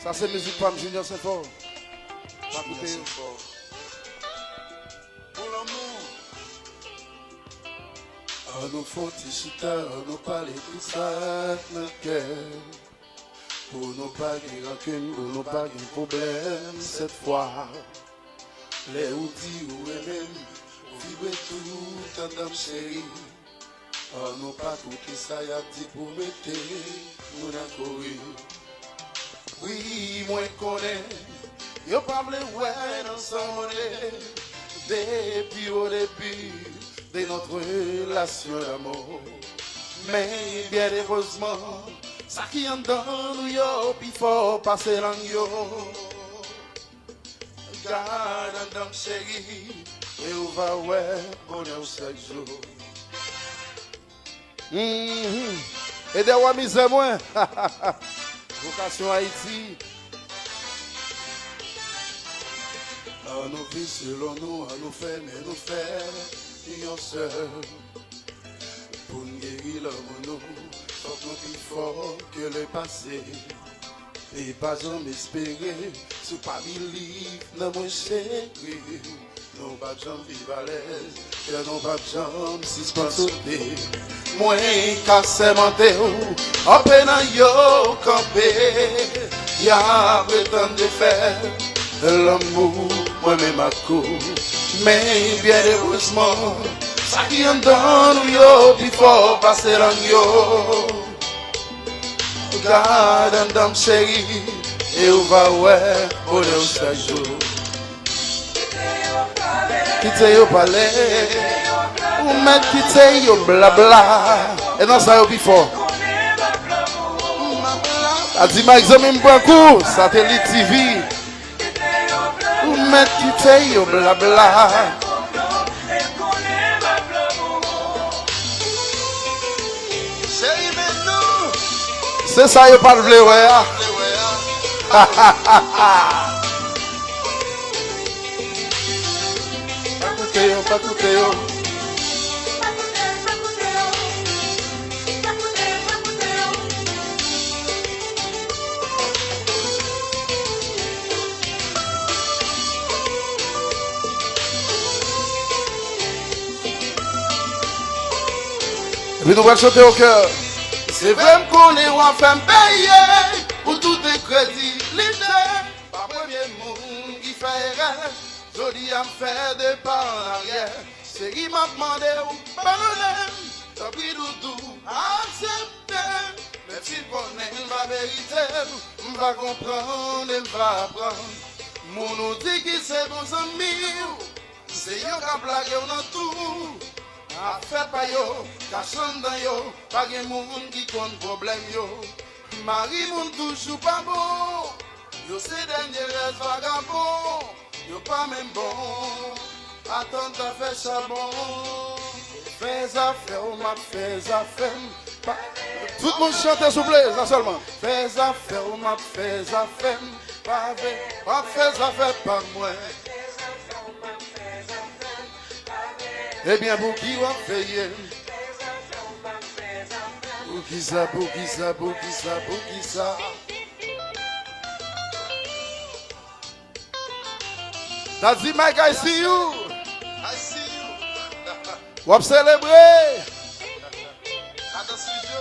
Ça c'est musique Pam Junior, c'est fort. Pas écouter. Pour l'amour. Nous faut tissuta, nous parler tout ça, notre cœur. Pour nous pas de rancune, pour nous pas de problème cette fois. Les outils ou même, vivre tout en dame chérie. Nous pas tout qui ça y a dit pour mettre nous dans courir. Oui, moi je connais, yo pas blé ouais ensemble depuis au début de notre relation d'amour. Mais bien heureusement, ça qui en dans nous yo, puis faut passer l'an yo. Garde un dame chérie, et on va ouais, bonheur chaque jour. Et des rois misère moins. Vocation Haïti. Nous vivons selon nous, nous faire, mais nous faire, union seul. Pour nous guérir l'homme, nous, faut que nous plus fort que le passé. Et pas jamais espérer, si pas vivre, non, mon chéri. Nous pas jamais vivre à l'aise, que nous pas jamais si se pas sauter. Moi, cassé mon théo, en peine yo campé, y'a prétend de faire l'amour, moi-même à coup. Mais bien heureusement, ça qui en donne yo, puis faut passer l'anneau. Regarde un dame chérie, et on va ouais, bonheur chaque jour. Quittez yo palais, ou mettre quittez yo blabla. Et non ça yo plus fort. A dit ma examen m'prend coup, satellite TV. Ou mettre quittez yo blabla. C'est ça yo pas le vle ouais. Pas coûter yo. Et puis nous allons chanter au cœur. C'est vrai qu'on est en fait payer pour tout les crédits. L'idée, pas premier monde qui fait rêve. Jodi a fait des pas en arrière. C'est qui m'a demandé ou pardonner. T'as pris doudou, accepter. Mais si connaît la vérité, on va comprendre, on va apprendre. Mon nous dit que c'est bon ami. C'est yo qui a blagué dans tout. A fait pas yo, cachant dans yo. Pas de monde qui compte problème yo. Marie moun toujours pas bon. Yo c'est dernier vagabond. Yo pas même bon, attends t'as fait ça bon. Fais affaire, on m'a fait affaire. Tout le monde chante s'il vous plaît, ça seulement. Fais affaire, on m'a fait affaire. Pas fais affaire par moi. Eh bien pour qui on fait? Pour qui ça, pour qui ça, pour qui ça, pour qui ça? That's it, Mike, I see you. I see you. Wap célébrer. À dans studio.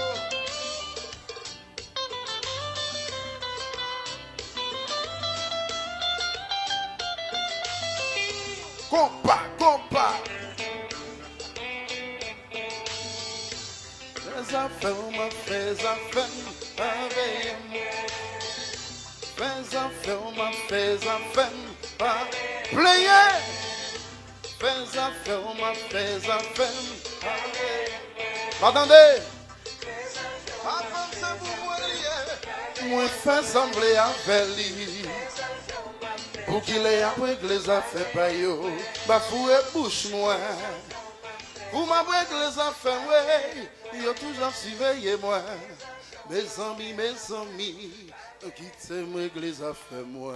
Compa, compa. Fais affaire, ma fais affaire, avec moi. Fais affaire, ma fais affaire, player. Fais affaire, ma fais affaire, attendez. Avant ça vous voyez. Moi fais sembler avec lui. Pour qu'il ait appris que les affaires pas yo. Bafoué bouche moi. Pour m'appris que les affaires, ouais. Yo toujours surveillé moi. Mes amis, quittez-moi que les affaires moi.